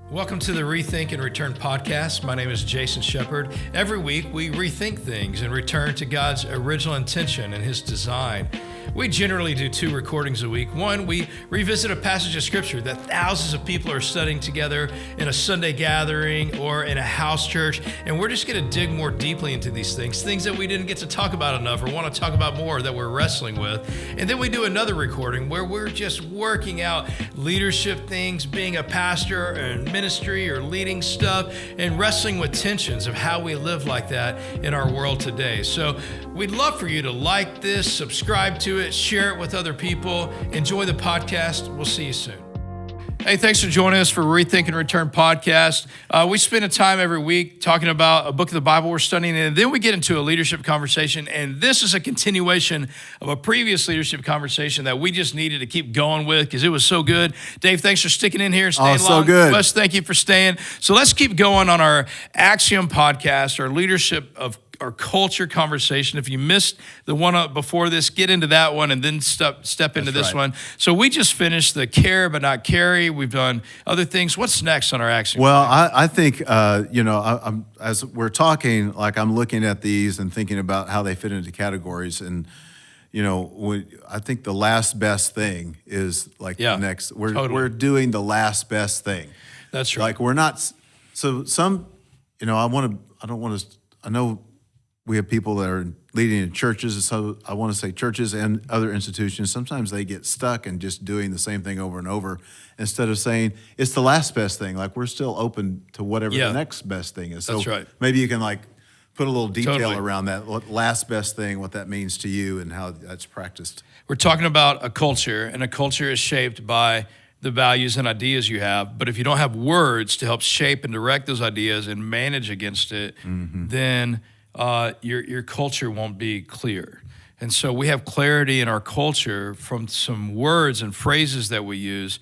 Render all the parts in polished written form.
Welcome to the Rethink and Return podcast. My name is Jason Shepard. Every week, we rethink things and return to God's original intention and His design. We generally do 2 recordings a week. One, we revisit a passage of Scripture that thousands of people are studying together in a Sunday gathering or in a house church, and we're just going to dig more deeply into these things that we didn't get to talk about enough or want to talk about more that we're wrestling with. And then we do another recording where we're just working out leadership things, being a pastor and ministry or leading stuff, and wrestling with tensions of how we live like that in our world today. So we'd love for you to like this, subscribe to it, share it with other people. Enjoy the podcast. We'll see you soon. Hey, thanks for joining us for Rethink and Return podcast. We spend a time every week talking about a book of the Bible we're studying, and then we get into a leadership conversation. And this is a continuation of a previous leadership conversation that we just needed to keep going with because it was so good. Dave, thanks for sticking in here and staying so good. Wes, thank you for staying. So let's keep going on our Axiom podcast, our leadership of our culture conversation. If you missed the one before this, get into that one and then step into this one. So we just finished the care but not carry. We've done other things. What's next on our action? Well, I think, I'm as we're talking, like I'm looking at these and thinking about how they fit into categories. And, I think the last best thing is like the next. We're doing the last best thing. That's right. Like we're not. So some, I know we have people that are leading in churches, and so I want to say churches and other institutions, sometimes they get stuck in just doing the same thing over and over instead of saying, it's the last best thing. Like we're still open to whatever the next best thing is. So that's right. Maybe you can like put a little detail around that, what last best thing, what that means to you and how that's practiced. We're talking about a culture, and a culture is shaped by the values and ideas you have. But if you don't have words to help shape and direct those ideas and manage against it, then your culture won't be clear. And so we have clarity in our culture from some words and phrases that we use.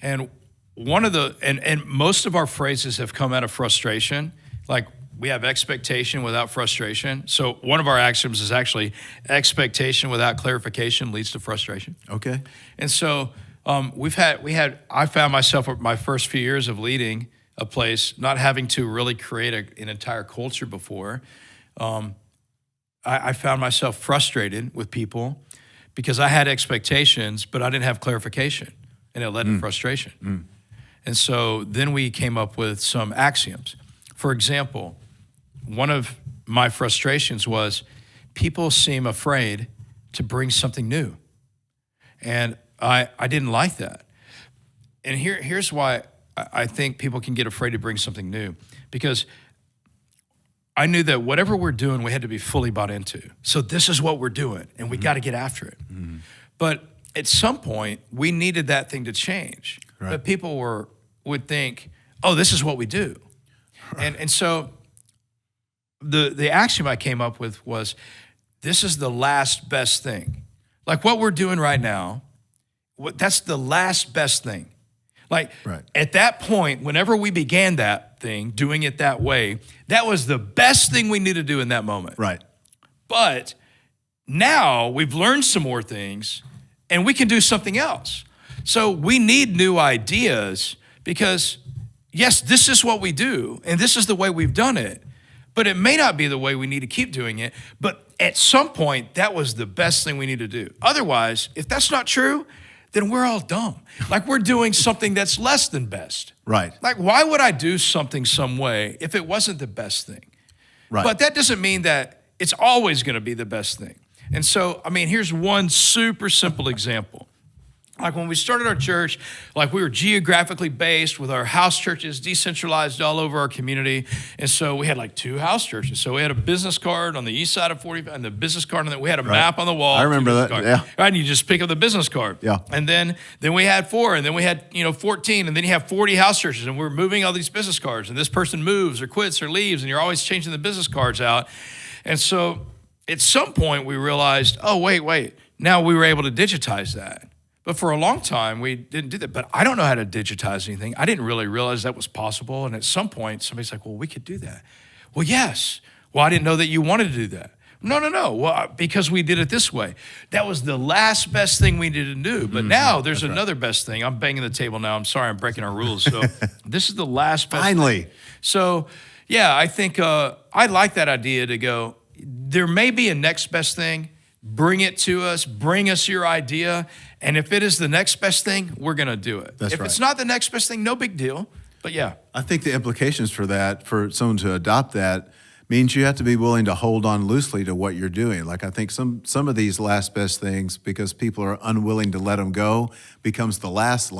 And and most of our phrases have come out of frustration. Like we have expectation without frustration. So one of our axioms is actually expectation without clarification leads to frustration. Okay. And so I found myself my first few years of leading a place, not having to really create an entire culture before. I found myself frustrated with people because I had expectations, but I didn't have clarification, and it led to frustration. And so then we came up with some axioms. For example, one of my frustrations was people seem afraid to bring something new, and I didn't like that. And here's why I think people can get afraid to bring something new, because I knew that whatever we're doing, we had to be fully bought into. So this is what we're doing, and we got to get after it. But at some point, we needed that thing to change. Right. But people would think, oh, this is what we do. Right. And so the axiom I came up with was, this is the last best thing. Like what we're doing right now, that's the last best thing. Like at that point, whenever we began that thing, doing it that way, that was the best thing we knew to do in that moment. Right. But now we've learned some more things and we can do something else. So we need new ideas because, yes, this is what we do and this is the way we've done it, but it may not be the way we need to keep doing it. But at some point, that was the best thing we need to do. Otherwise, if that's not true, then we're all dumb. Like we're doing something that's less than best. Right. Like why would I do something some way if it wasn't the best thing? Right. But that doesn't mean that it's always going to be the best thing. And so, here's one super simple example. Like when we started our church, like we were geographically based with our house churches decentralized all over our community. And so we had like 2 house churches. So we had a business card on the east side of 45 and the business card, and then we had a map on the wall. I remember that, yeah. Right, and you just pick up the business card. Yeah. And then we had 4, and then we had 14, and then you have 40 house churches, and we're moving all these business cards, and this person moves or quits or leaves, and you're always changing the business cards out. And so at some point we realized, oh, wait, now we were able to digitize that. But for a long time, we didn't do that. But I don't know how to digitize anything. I didn't really realize that was possible. And at some point, somebody's like, well, we could do that. Well, yes. Well, I didn't know that you wanted to do that. No. Well, because we did it this way. That was the last best thing we needed to do. But now there's another best thing. I'm banging the table now. I'm sorry, I'm breaking our rules. So this is the last best Finally. thing. So, yeah, I think I like that idea to go, there may be a next best thing. Bring it to us. Bring us your idea. And if it is the next best thing, we're going to do it. That's if right. it's not the next best thing, no big deal. But yeah. I think the implications for that, for someone to adopt that, means you have to be willing to hold on loosely to what you're doing. Like I think some of these last best things, because people are unwilling to let them go, becomes the last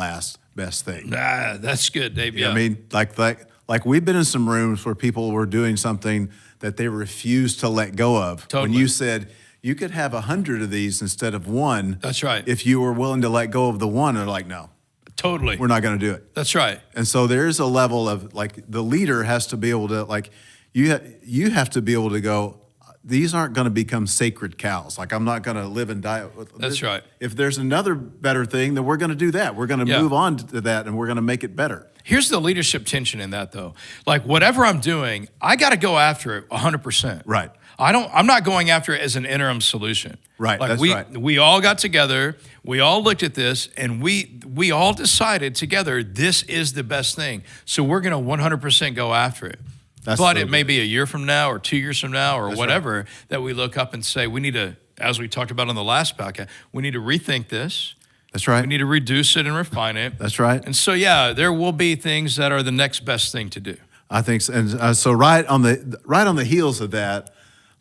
best thing. That's good, Dave. Yeah. I mean, like we've been in some rooms where people were doing something that they refused to let go of. Totally. When you said you could have 100 of these instead of one. That's right. If you were willing to let go of the one, they're like, no. Totally. We're not going to do it. That's right. And so there's a level of like the leader has to be able to like you have to be able to go, these aren't going to become sacred cows. Like I'm not going to live and die. That's right. If there's another better thing, then we're going to do that. We're going to move on to that and we're going to make it better. Here's the leadership tension in that though. Like whatever I'm doing, I got to go after it 100%. Right. I'm not going after it as an interim solution. Right. Like That's right. We all got together, we all looked at this, and we all decided together this is the best thing. So we're going to 100% go after it. That's but so it may good. be a year from now or 2 years from now or That's whatever that we look up and say we need to, as we talked about on the last podcast, we need to rethink this. That's right. We need to reduce it and refine it. That's right. And so yeah, there will be things that are the next best thing to do. I think so. And so right on the heels of that,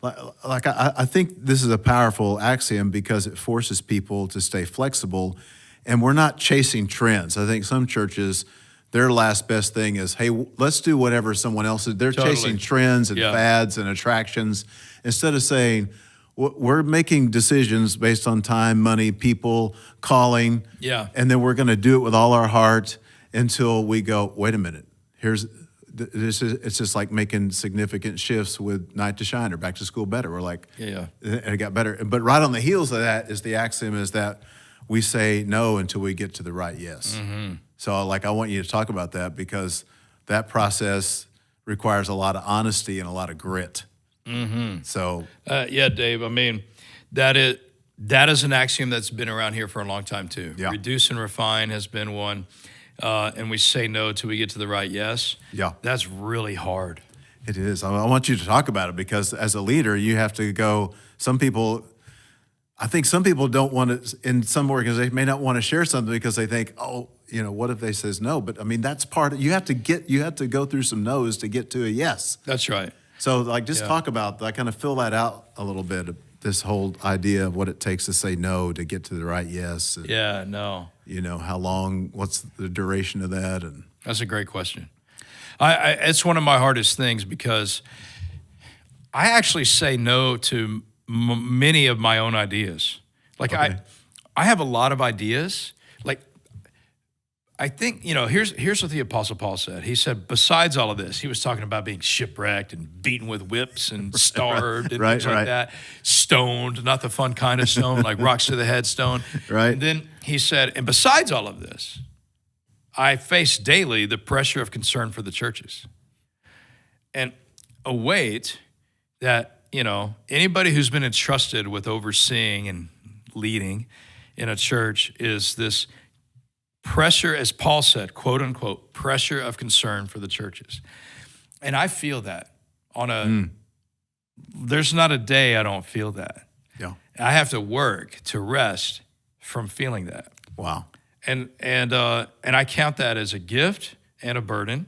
I think this is a powerful axiom because it forces people to stay flexible, and we're not chasing trends. I think some churches, their last best thing is, hey, let's do whatever someone else is. They're Totally. chasing trends and fads and attractions instead of saying, we're making decisions based on time, money, people, calling, and then we're going to do it with all our heart until we go, wait a minute, it's just like making significant shifts with Night to Shine or Back to School Better. We're like, and it got better. But right on the heels of that is the axiom is that we say no until we get to the right yes. Mm-hmm. So like I want you to talk about that because that process requires a lot of honesty and a lot of grit. Mm-hmm. So yeah, Dave. I mean, that is an axiom that's been around here for a long time too. Yeah. Reduce and refine has been one, and we say no till we get to the right yes. Yeah, that's really hard. It is. I want you to talk about it because as a leader, you have to go. I think some people don't want to. In some organizations, may not want to share something because they think, oh, what if they says no? But I mean, that's part of. You have to go through some no's to get to a yes. That's right. So, like, just talk about, kind of fill that out a little bit, this whole idea of what it takes to say no to get to the right yes. And, no. How long, what's the duration of that? And that's a great question. It's one of my hardest things because I actually say no to many of my own ideas. Like, okay. I have a lot of ideas. Like, I think, here's what the Apostle Paul said. He said, besides all of this, he was talking about being shipwrecked and beaten with whips and starved and things like that. Stoned, not the fun kind of stone, like rocks to the head stone. Right. And then he said, and besides all of this, I face daily the pressure of concern for the churches. And a weight that, anybody who's been entrusted with overseeing and leading in a church is this pressure, as Paul said, quote unquote, pressure of concern for the churches. And I feel that there's not a day I don't feel that. Yeah. I have to work to rest from feeling that. Wow. And I count that as a gift and a burden.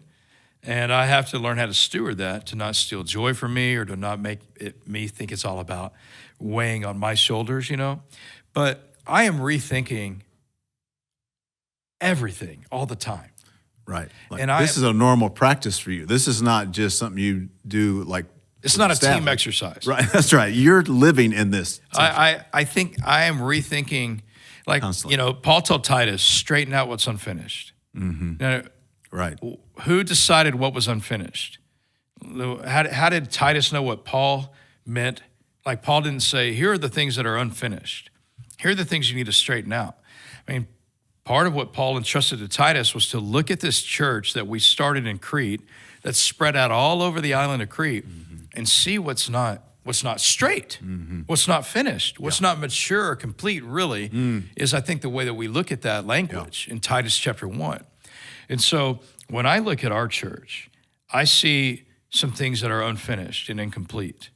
And I have to learn how to steward that, to not steal joy from me or to not make me think it's all about weighing on my shoulders, But I am rethinking everything all the time. Right. This is a normal practice for you. This is not just something you do like. It's not a team exercise. Right. That's right. You're living in this. I think I am rethinking, like, constantly. Paul told Titus, straighten out what's unfinished. Mm-hmm. Now, right. Who decided what was unfinished? How did Titus know what Paul meant? Like, Paul didn't say, here are the things that are unfinished. Here are the things you need to straighten out. I mean, part of what Paul entrusted to Titus was to look at this church that we started in Crete, that's spread out all over the island of Crete, and see what's not what's not straight, what's not finished, what's not mature or complete really is, I think, the way that we look at that language in Titus chapter 1. And so when I look at our church, I see some things that are unfinished and incomplete.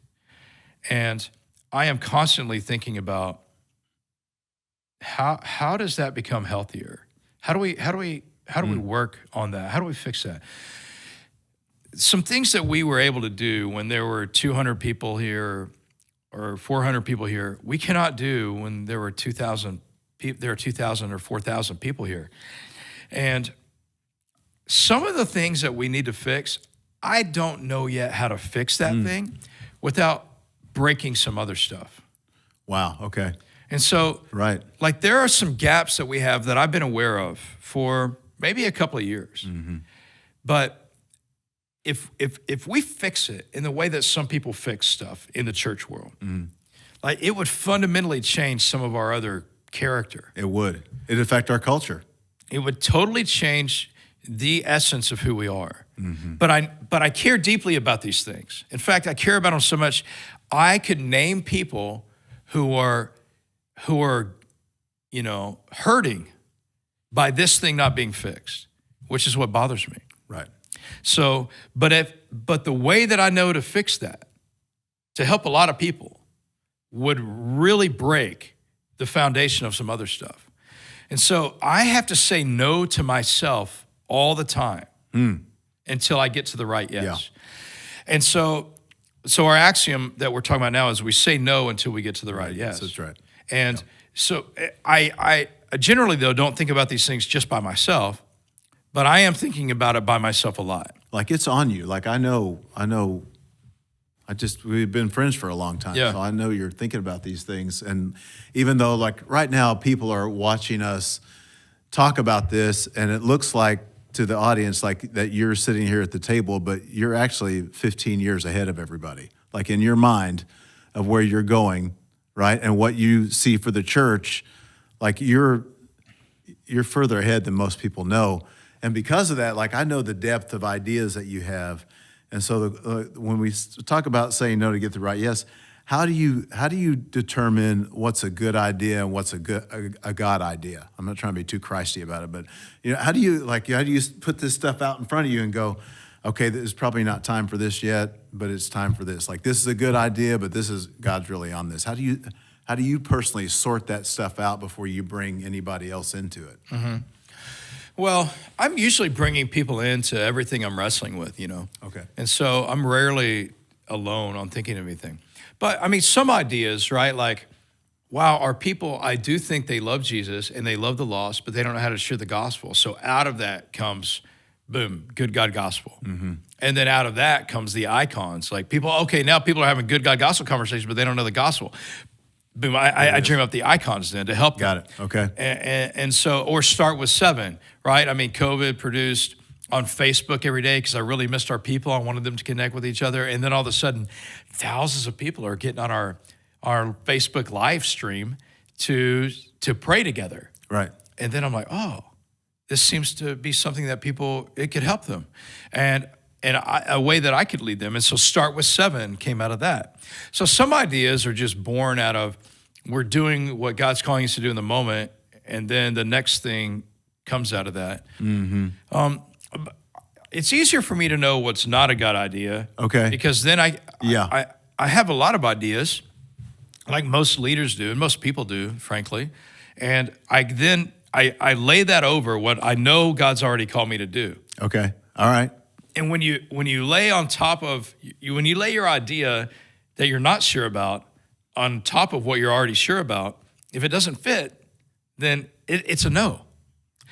And I am constantly thinking about how does that become healthier? How do we work on that? How do we fix that? Some things that we were able to do when there were 200 people here or 400 people here, we cannot do when there were 2,000 or 4,000 people here. And some of the things that we need to fix, I don't know yet how to fix that thing without breaking some other stuff. Wow, okay. And so, like, there are some gaps that we have that I've been aware of for maybe a couple of years. But if we fix it in the way that some people fix stuff in the church world, like, it would fundamentally change some of our other character. It would. It'd affect our culture. It would totally change the essence of who we are. But I care deeply about these things. In fact, I care about them so much, I could name people who are hurting by this thing not being fixed, which is what bothers me. Right. So, but the way that I know to fix that, to help a lot of people, would really break the foundation of some other stuff. And so I have to say no to myself all the time until I get to the right yes. Yeah. And so our axiom that we're talking about now is we say no until we get to the right yes. That's right. And so I generally, though, don't think about these things just by myself, but I am thinking about it by myself a lot. Like, it's on you. Like, I know, we've been friends for a long time, so I know you're thinking about these things. And even though, like, right now people are watching us talk about this, and it looks like to the audience like that you're sitting here at the table, but you're actually 15 years ahead of everybody. Like, in your mind of where you're going, right? And what you see for the church, like, you're further ahead than most people know. And because of that, like, I know the depth of ideas that you have. And so when we talk about saying no to get the right yes, how do you determine what's a good idea and what's a God idea? I'm not trying to be too Christy about it, but how do you put this stuff out in front of you and go, okay, this is probably not time for this yet, but it's time for this. Like, this is a good idea, but God's really on this. How do you personally sort that stuff out before you bring anybody else into it? Well, I'm usually bringing people into everything I'm wrestling with, Okay. And so I'm rarely alone on thinking of anything. But, I mean, some ideas, right? Like, wow, our people, I do think they love Jesus and they love the lost, but they don't know how to share the gospel. So out of that comes, boom, good God gospel. And then out of that comes the icons. Like, now people are having good God gospel conversations, but they don't know the gospel. Boom, I dream up the icons then to help them. Got it, okay. And so, or start with 7, right? I mean, COVID produced on Facebook every day because I really missed our people. I wanted them to connect with each other. And then all of a sudden, thousands of people are getting on our Facebook live stream to pray together. Right. And then I'm like, oh, this seems to be something that it could help them. And a way that I could lead them. And so start with 7 came out of that. So some ideas are just born out of, we're doing what God's calling us to do in the moment, and then the next thing comes out of that. It's easier for me to know what's not a God idea. Okay. Because then I have a lot of ideas, like most leaders do, and most people do, frankly. And I lay that over what I know God's already called me to do. Okay. All right. And when you lay on top of when you lay your idea that you're not sure about on top of what you're already sure about, if it doesn't fit, then it's a no.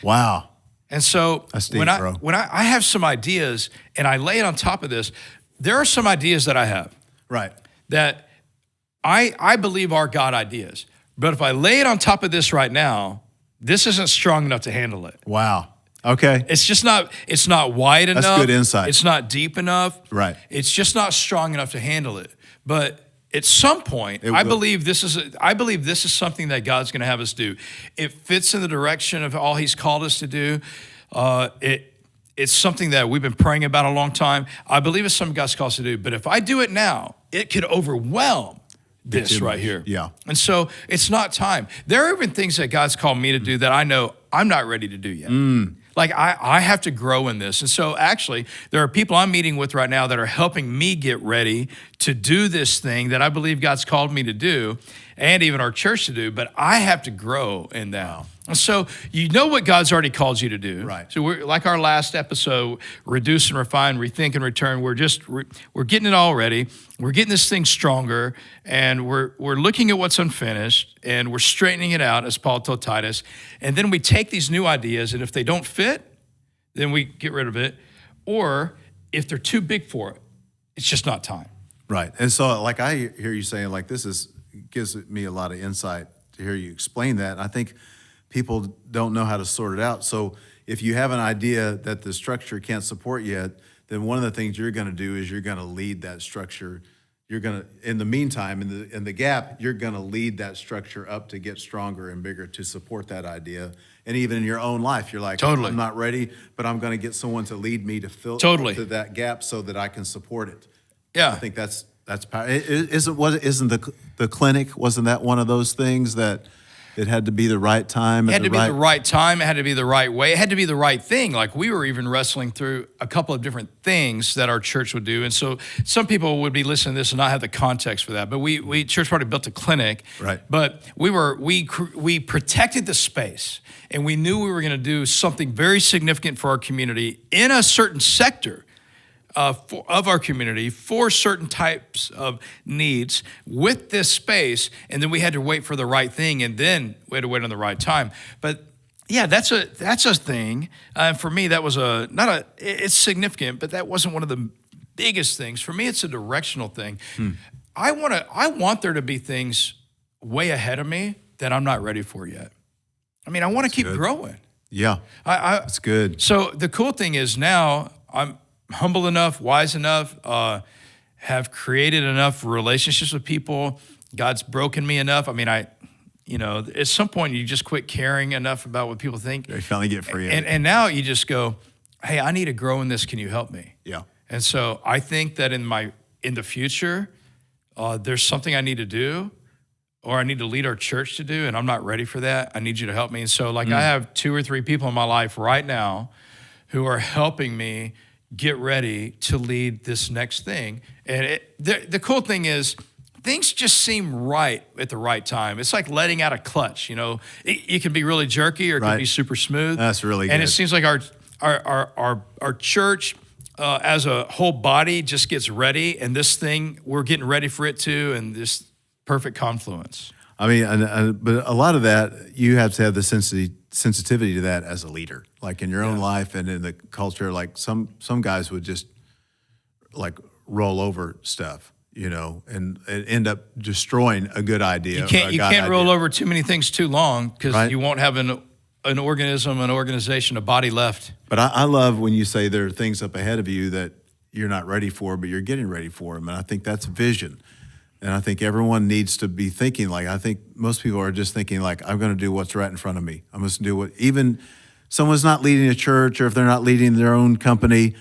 Wow. And so That's deep, when I have some ideas and I lay it on top of this, there are some ideas that I have. Right. That I believe are God ideas. But if I lay it on top of this right now, this isn't strong enough to handle it. Wow. Okay. It's not wide enough. That's good insight. It's not deep enough. Right. It's just not strong enough to handle it. But at some point, I believe this is something that God's going to have us do. It fits in the direction of all He's called us to do. it's something that we've been praying about a long time. I believe it's something God's called us to do. But if I do it now, it could overwhelm this right here. Yeah. And so it's not time. There are even things that God's called me to do that I know I'm not ready to do yet. Like I have to grow in this. And so actually, there are people I'm meeting with right now that are helping me get ready to do this thing that I believe God's called me to do and even our church to do, but I have to grow in that. Wow. And so you know what God's already called you to do. Right. So we're like our last episode, reduce and refine, rethink and return. We're just we're getting it all ready. We're getting this thing stronger, and we're looking at what's unfinished, and we're straightening it out, as Paul told Titus. And then we take these new ideas, and if they don't fit, then we get rid of it. Or if they're too big for it, it's just not time. Right. And so like I hear you saying, like, gives me a lot of insight to hear you explain that. And I think people don't know how to sort it out. So if you have an idea that the structure can't support yet, then one of the things you're going to do is you're going to lead that structure. You're going to, in the meantime, in the gap, you're going to lead that structure up to get stronger and bigger to support that idea. And even in your own life, you're like, totally. I'm not ready, but I'm going to get someone to lead me to fill totally. to that gap so that I can support it. Yeah, I think that's power. Isn't the clinic? Wasn't that one of those things that it had to be the right time? It had to be the right time. It had to be the right way. It had to be the right thing. Like we were even wrestling through a couple of different things that our church would do. And so some people would be listening to this and not have the context for that. But we Church Party built a clinic. Right. But we protected the space, and we knew we were going to do something very significant for our community in a certain sector of our community for certain types of needs with this space, and then we had to wait for the right thing, and then we had to wait on the right time. But yeah, that's a thing. For me, that was it's significant, but that wasn't one of the biggest things. For me, it's a directional thing. I want there to be things way ahead of me that I'm not ready for yet. I mean, I want to keep growing. Yeah, that's good. So the cool thing is now I'm humble enough, wise enough, have created enough relationships with people. God's broken me enough. I mean, at some point you just quit caring enough about what people think. You finally get free. And now you just go, hey, I need to grow in this. Can you help me? Yeah. And so I think that in the future, there's something I need to do, or I need to lead our church to do, and I'm not ready for that. I need you to help me. And so I have 2 or 3 people in my life right now who are helping me get ready to lead this next thing. And the cool thing is things just seem right at the right time. It's like letting out a clutch, it can be really jerky or it can be super smooth. That's really good. And it seems like our church as a whole body just gets ready, and this thing, we're getting ready for it too, and this perfect confluence. I mean, but a lot of that, you have to have the sensitivity to that as a leader, like in your own life and in the culture. Like some guys would just like roll over stuff, and end up destroying a good idea. You can't roll over too many things too long, because you won't have an organism, an organization, a body left. But I love when you say there are things up ahead of you that you're not ready for, but you're getting ready for them. And I think that's vision. And I think everyone needs to be thinking like, I think most people are just thinking like, I'm going to do what's right in front of me. I'm going to do what, even someone's not leading a church, or if they're not leading their own company,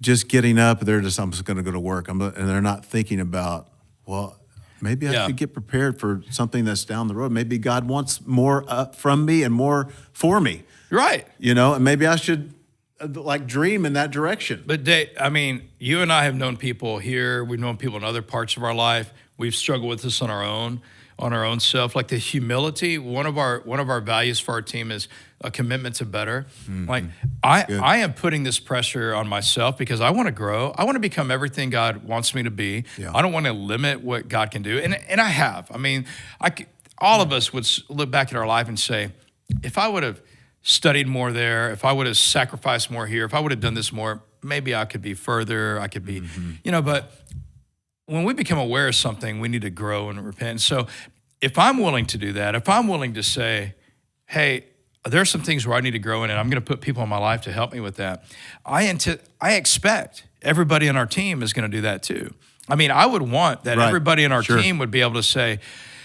just getting up, I'm just going to go to work. And they're not thinking about, well, maybe I should get prepared for something that's down the road. Maybe God wants more from me and more for me. Right. And maybe I should like dream in that direction. But Dave, I mean, you and I have known people here. We've known people in other parts of our life. We've struggled with this on our own self. Like the humility, one of our values for our team is a commitment to better. Mm-hmm. Like I am putting this pressure on myself because I want to grow. I want to become everything God wants me to be. Yeah. I don't want to limit what God can do. And I have. I mean, all of us would look back at our life and say, if I would have studied more there, if I would have sacrificed more here, if I would have done this more, maybe I could be further. I could be, but when we become aware of something, we need to grow and repent. So if I'm willing to do that, if I'm willing to say, hey, there's some things where I need to grow in, and I'm going to put people in my life to help me with that, I expect everybody on our team is going to do that too. I mean, I would want that everybody on our team would be able to say,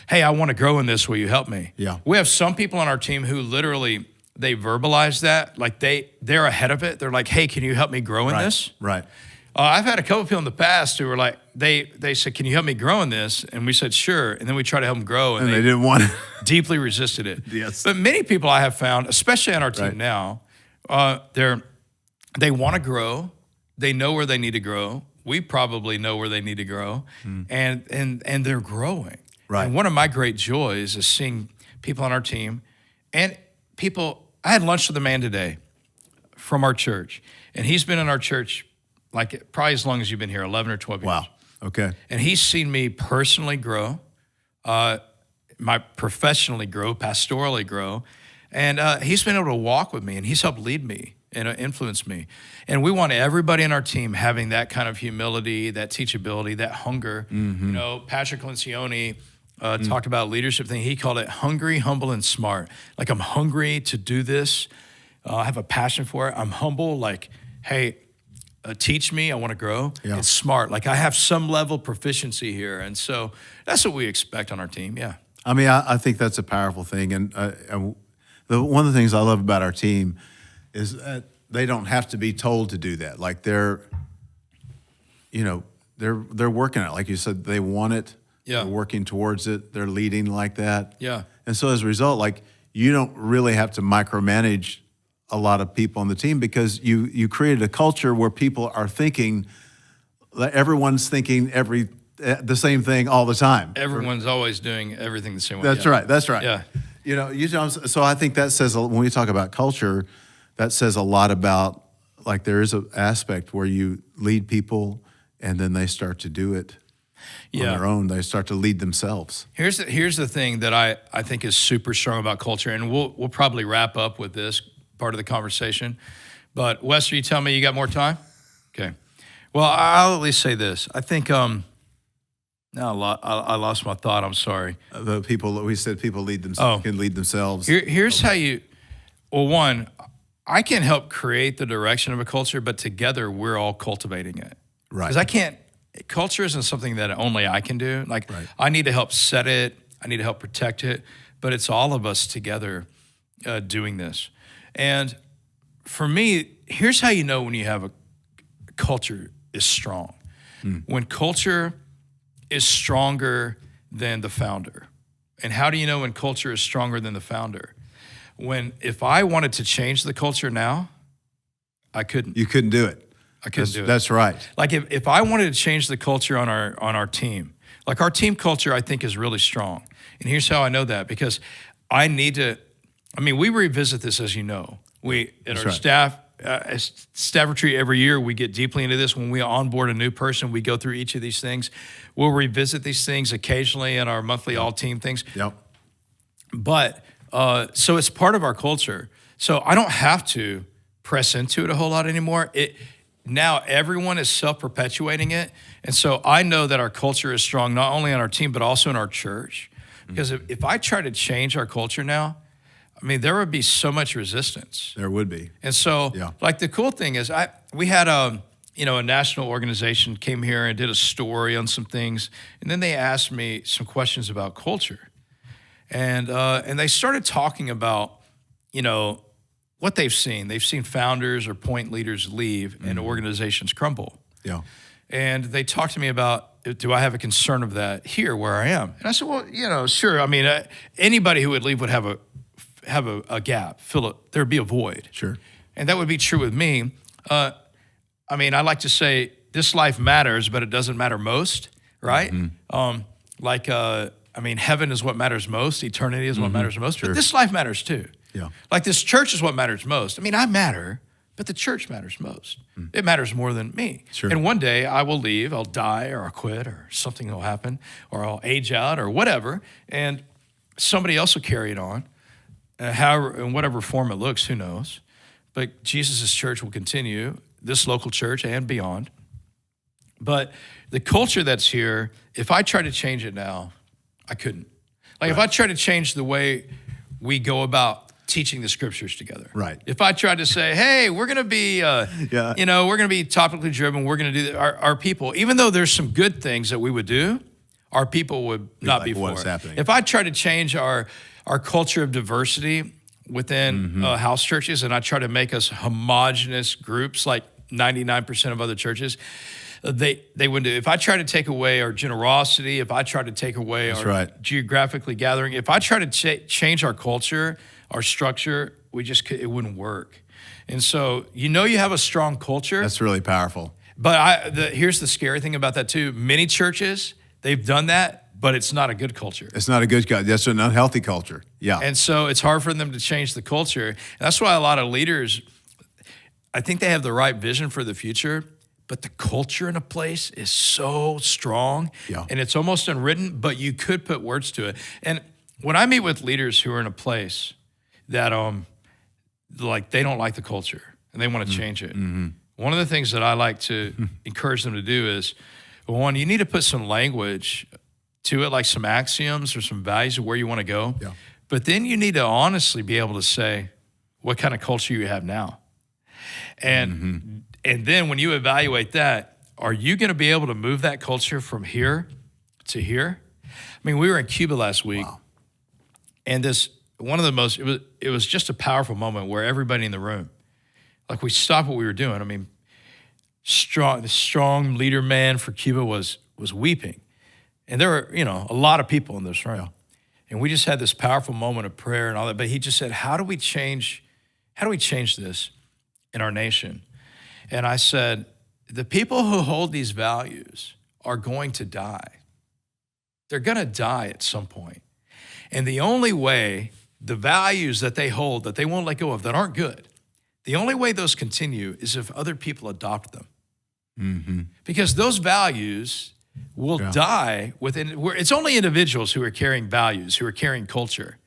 hey, I want to grow in this. Will you help me? Yeah. We have some people on our team who literally, they verbalize that, like they're ahead of it. They're like, hey, can you help me grow in this? Right. I've had a couple people in the past who were like, they said, can you help me grow in this? And we said, sure. And then we tried to help them grow. And they didn't want it. Deeply resisted it. Yes. But many people I have found, especially on our team now, they want to grow. They know where they need to grow. We probably know where they need to grow. And they're growing. Right. And one of my great joys is seeing people on our team and people. I had lunch with a man today from our church, and he's been in our church like probably as long as you've been here, 11 or 12 years. Wow. Okay. And he's seen me personally grow, professionally grow, pastorally grow. And he's been able to walk with me, and he's helped lead me and influence me. And we want everybody in our team having that kind of humility, that teachability, that hunger. Mm-hmm. You know, Patrick Lencioni talked about leadership thing. He called it hungry, humble, and smart. Like, I'm hungry to do this. I have a passion for it. I'm humble, like, hey, teach me, I want to grow. Yeah. It's smart, like I have some level of proficiency here. And so that's what we expect on our team, yeah. I mean, I think that's a powerful thing. And one of the things I love about our team is that they don't have to be told to do that. Like they're working it. Like you said, they want it. Yeah. They're working towards it. They're leading like that. Yeah. And so as a result, like you don't really have to micromanage a lot of people on the team because you created a culture where people are thinking, everyone's thinking the same thing all the time. Everyone's always doing everything the same way. That's right. That's right. Yeah. So I think that says, when we talk about culture, that says a lot about, like, there is an aspect where you lead people and then they start to do it on their own. They start to lead themselves. Here's the thing that I think is super strong about culture, and we'll probably wrap up with this part of the conversation. But Wes, are you telling me you got more time? Okay. Well, I'll at least say this. I think I lost my thought. I'm sorry. We said people lead themselves. Can lead themselves. Here's how you. Well, one, I can help create the direction of a culture, but together we're all cultivating it. Right. Because I can't. Culture isn't something that only I can do. Like, I need to help set it. I need to help protect it. But it's all of us together doing this. And for me, here's how you know when you have a culture is strong. When culture is stronger than the founder. And how do you know when culture is stronger than the founder? If I wanted to change the culture now, I couldn't. You couldn't do it. I couldn't do it. That's right. Like if I wanted to change the culture on our team, like our team culture, I think is really strong. And here's how I know that, because I need to. I mean, we revisit this, as you know. Staff retreat every year, we get deeply into this. When we onboard a new person, we go through each of these things. We'll revisit these things occasionally in our monthly all-team things. Yep. But so it's part of our culture. So I don't have to press into it a whole lot anymore. Now everyone is self-perpetuating it. And so I know that our culture is strong, not only on our team, but also in our church. Because if I try to change our culture now, I mean, there would be so much resistance. There would be. And so, like, the cool thing is we had a national organization came here and did a story on some things. And then they asked me some questions about culture. And they started talking about, what they've seen. They've seen founders or point leaders leave and organizations crumble. Yeah. And they talked to me about, do I have a concern of that here where I am? And I said, well, sure. I mean, anybody who would leave would have a gap, there'd be a void. Sure. And that would be true with me. I mean, I like to say this life matters, but it doesn't matter most, right? Mm-hmm. Heaven is what matters most. Eternity is what matters most. Sure. But this life matters too. Yeah. Like, this church is what matters most. I mean, I matter, but the church matters most. It matters more than me. Sure. And one day I will leave, I'll die, or I'll quit, or something will happen, or I'll age out, or whatever, and somebody else will carry it on. However, in whatever form it looks, who knows? But Jesus' church will continue, this local church and beyond. But the culture that's here, if I try to change it now, I couldn't. Like, if I try to change the way we go about teaching the scriptures together. Right. If I tried to say, hey, we're going to be, we're going to be topically driven, we're going to do our people, even though there's some good things that we would do, our people would not be for it. Happening. If I tried to change our culture of diversity, within house churches, and I try to make us homogenous groups like 99% of other churches. They wouldn't do. If I try to take away our generosity, if I try to take away our geographically gathering, if I try to change our culture, our structure, it wouldn't work. And so you have a strong culture. That's really powerful. But here's the scary thing about that too. Many churches, they've done that, but it's not a good culture. It's not a good culture. That's an unhealthy culture. Yeah. And so it's hard for them to change the culture. And that's why a lot of leaders, I think they have the right vision for the future, but the culture in a place is so strong and it's almost unwritten, but you could put words to it. And when I meet with leaders who are in a place that like they don't like the culture and they want to change it, one of the things that I like to encourage them to do is, one, you need to put some language to it, like some axioms or some values of where you want to go. Yeah. But then you need to honestly be able to say what kind of culture you have now. And then when you evaluate that, are you going to be able to move that culture from here to here? I mean, we were in Cuba last week, and it was just a powerful moment where everybody in the room, like we stopped what we were doing. I mean, the strong leader man for Cuba was weeping. And there were, a lot of people in this room. Yeah. And we just had this powerful moment of prayer and all that. But he just said, how do we change this in our nation? And I said, the people who hold these values are going to die. They're going to die at some point. And the only way the values that they hold, that they won't let go of, that aren't good, the only way those continue is if other people adopt them. Because those values will die it's only individuals who are carrying values, who are carrying culture.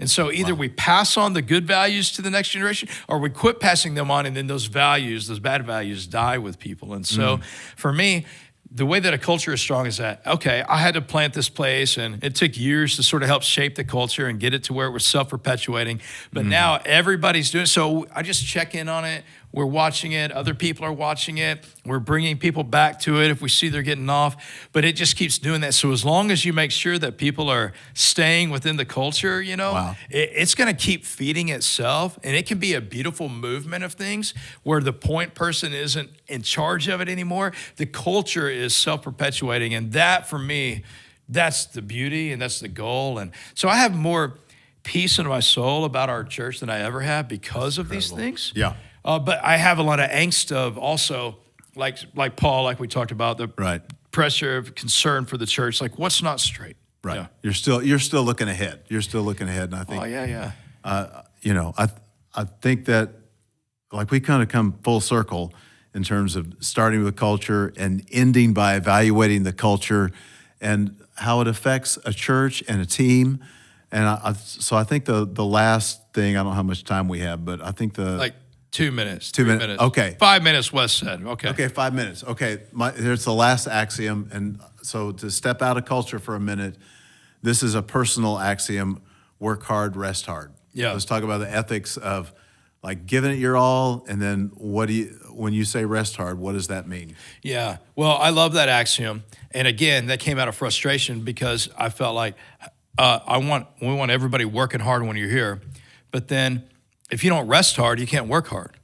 And so either we pass on the good values to the next generation or we quit passing them on, and then those values, those bad values, die with people. And so for me, the way that a culture is strong is that, okay, I had to plant this place and it took years to sort of help shape the culture and get it to where it was self-perpetuating. But now everybody's doing it. So I just check in on it. We're watching it. Other people are watching it. We're bringing people back to it if we see they're getting off. But it just keeps doing that. So as long as you make sure that people are staying within the culture, it's going to keep feeding itself. And it can be a beautiful movement of things where the point person isn't in charge of it anymore. The culture is self-perpetuating. And that, for me, that's the beauty and that's the goal. And so I have more peace in my soul about our church than I ever have because of these things. Yeah. But I have a lot of angst of also, like Paul, like we talked about, the pressure of concern for the church, like what's not straight. Right. Yeah. You're still looking ahead. And I think. I think that like we kind of come full circle in terms of starting with culture and ending by evaluating the culture and how it affects a church and a team. And so I think the last thing, I don't know how much time we have, but I think 2 minutes. 2 minutes. Okay. 5 minutes, Wes said. Okay. Okay, 5 minutes. Okay, here's the last axiom. And so to step out of culture for a minute, this is a personal axiom: work hard, rest hard. Yeah. Let's talk about the ethics of like giving it your all, and then when you say rest hard, what does that mean? Yeah. Well, I love that axiom. And again, that came out of frustration because I felt like we want everybody working hard when you're here. But then if you don't rest hard, you can't work hard.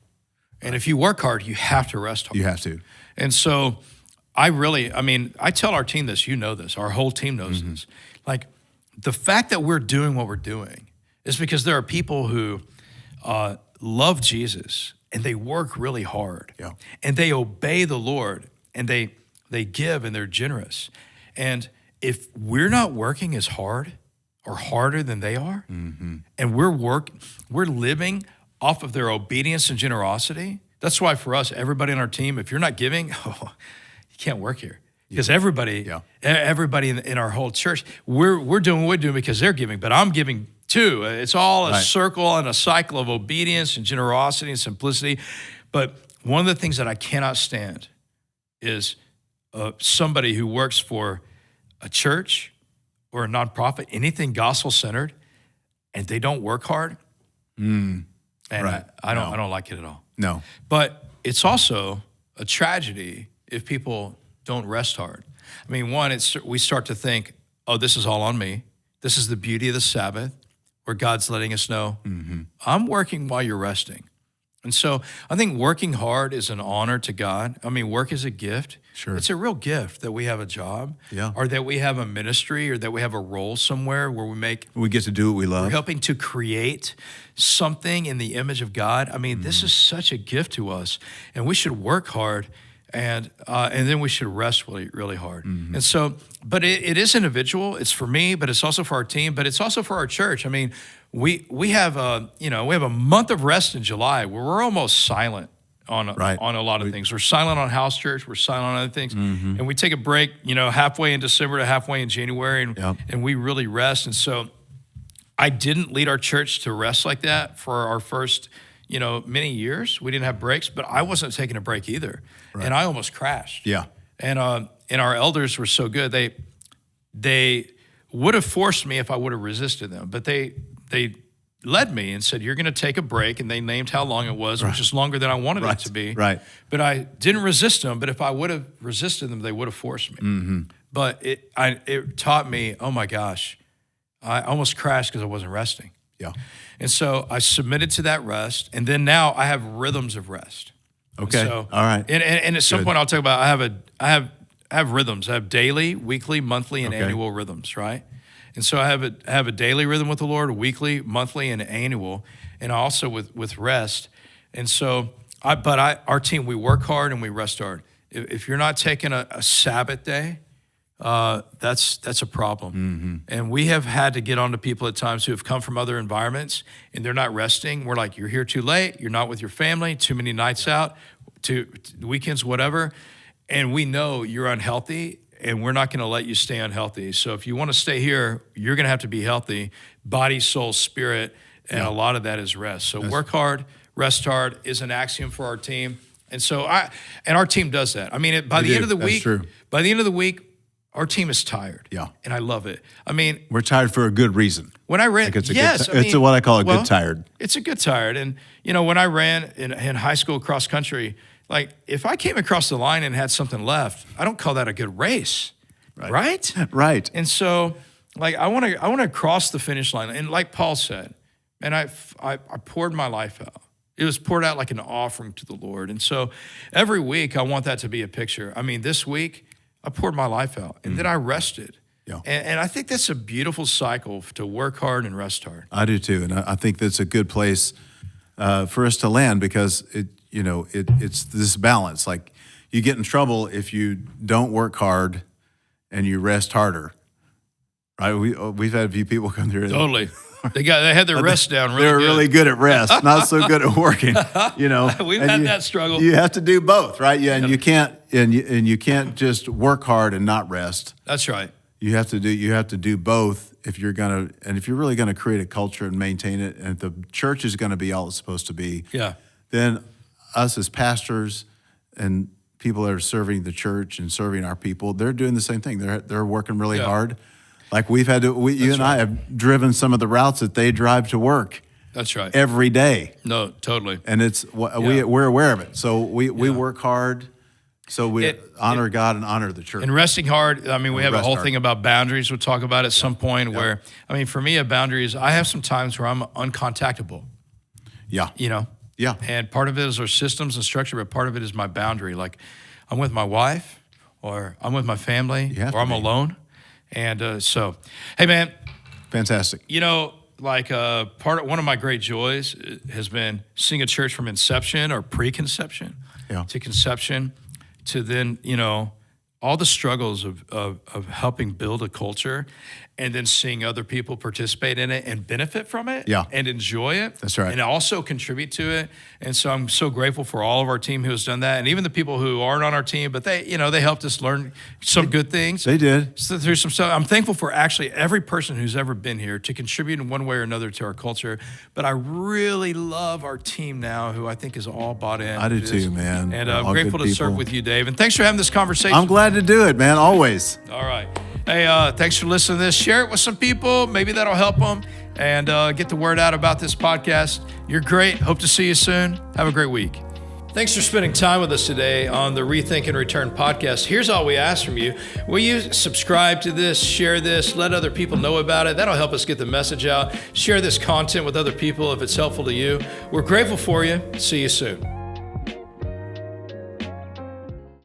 And if you work hard, you have to rest hard. You have to. And so I tell our team this, this, our whole team knows this. Like the fact that we're doing what we're doing is because there are people who love Jesus and they work really hard and they obey the Lord and they give and they're generous. And if we're not working as hard or harder than they are, and we're living off of their obedience and generosity. That's why for us, everybody on our team, if you're not giving, you can't work here. Because everybody in our whole church, we're doing what we're doing because they're giving, but I'm giving too. It's all a circle and a cycle of obedience and generosity and simplicity. But one of the things that I cannot stand is somebody who works for a church or a nonprofit, anything gospel-centered, and they don't work hard. And I don't like it at all. No. But it's also a tragedy if people don't rest hard. I mean, we start to think, oh, this is all on me. This is the beauty of the Sabbath. where God's letting us know, I'm working while you're resting. And so I think working hard is an honor to God. I mean, work is a gift. Sure. It's a real gift that we have a job, or that we have a ministry, or that we have a role somewhere where we get to do what we love. We're helping to create something in the image of God. I mean, this is such a gift to us, and we should work hard, and then we should rest really, really hard. And so, but it is individual. It's for me, but it's also for our team, but it's also for our church. I mean, we have a month of rest in July where we're almost silent on a lot of things. We're silent on house church. We're silent on other things, and we take a break, halfway in December to halfway in January, and we really rest. And so, I didn't lead our church to rest like that for our first, many years. We didn't have breaks, but I wasn't taking a break either, and I almost crashed. Yeah, and our elders were so good. They would have forced me if I would have resisted them, but they led me and said, you're going to take a break, and they named how long it was, which is longer than I wanted it to be. Right. But I didn't resist them, but if I would have resisted them, they would have forced me. But it taught me, oh my gosh, I almost crashed because I wasn't resting. Yeah. And so I submitted to that rest, and then now I have rhythms of rest. Okay. So, all right. And at some point I'll talk about I have rhythms. I have daily, weekly, monthly, and annual rhythms, right? And so I have a daily rhythm with the Lord, a weekly, monthly, and annual, and also with rest. And so, our team, we work hard and we rest hard. If you're not taking a Sabbath day, that's a problem. And we have had to get on to people at times who have come from other environments and they're not resting. We're like, you're here too late. You're not with your family. Too many nights out, too weekends, whatever. And we know you're unhealthy, and we're not going to let you stay unhealthy. So if you want to stay here, you're going to have to be healthy, body, soul, spirit, and a lot of that is rest. So work hard, rest hard is an axiom for our team. And so our team does that. I mean, by the end of the week, our team is tired. Yeah. And I love it. I mean, we're tired for a good reason. When I ran, it's what I call a good tired. It's a good tired. And, when I ran in high school cross country, like if I came across the line and had something left, I don't call that a good race, right? Right. And so, like, I want to cross the finish line. And like Paul said, and I poured my life out. It was poured out like an offering to the Lord. And so every week I want that to be a picture. I mean, this week I poured my life out, and then I rested. Yeah. And I think that's a beautiful cycle to work hard and rest hard. I do too. And I think that's a good place for us to land, because it's this balance. Like, you get in trouble if you don't work hard and you rest harder, right? We've had a few people come through. Totally. They had their rest down really good. They're really good at rest, not so good at working, We've had that struggle. You have to do both, right? Yeah, and you can't just work hard and not rest. That's right. You have to do both if you're really gonna create a culture and maintain it, and if the church is gonna be all it's supposed to be. Yeah. Then us as pastors and people that are serving the church and serving our people, they're doing the same thing. They're working really hard. Like you and I have driven some of the routes that they drive to work. That's right. Every day. No, totally. And we're aware of it. So we work hard. So we honor God and honor the church. And resting hard, I mean, we have a whole thing about boundaries we'll talk about at some point where, I mean, for me, a boundary is I have some times where I'm uncontactable. Yeah. Yeah. And part of it is our systems and structure, but part of it is my boundary. Like, I'm with my wife, or I'm with my family, or I'm alone. And so, hey, man. Fantastic. One of my great joys has been seeing a church from inception or preconception to conception to then, all the struggles of helping build a culture, and then seeing other people participate in it and benefit from it and enjoy it. That's right. And also contribute to it. And so I'm so grateful for all of our team who has done that, and even the people who aren't on our team, but they helped us learn some good things. They did. So through some stuff. I'm thankful for actually every person who's ever been here to contribute in one way or another to our culture. But I really love our team now, who I think is all bought in. I do too, man. And I'm grateful to serve with you, Dave. And thanks for having this conversation. I'm glad to do it, man, always. All right. Hey, thanks for listening to this. Share it with some people. Maybe that'll help them. And get the word out about this podcast. You're great. Hope to see you soon. Have a great week. Thanks for spending time with us today on the Rethink and Return podcast. Here's all we ask from you. Will you subscribe to this, share this, let other people know about it? That'll help us get the message out. Share this content with other people if it's helpful to you. We're grateful for you. See you soon.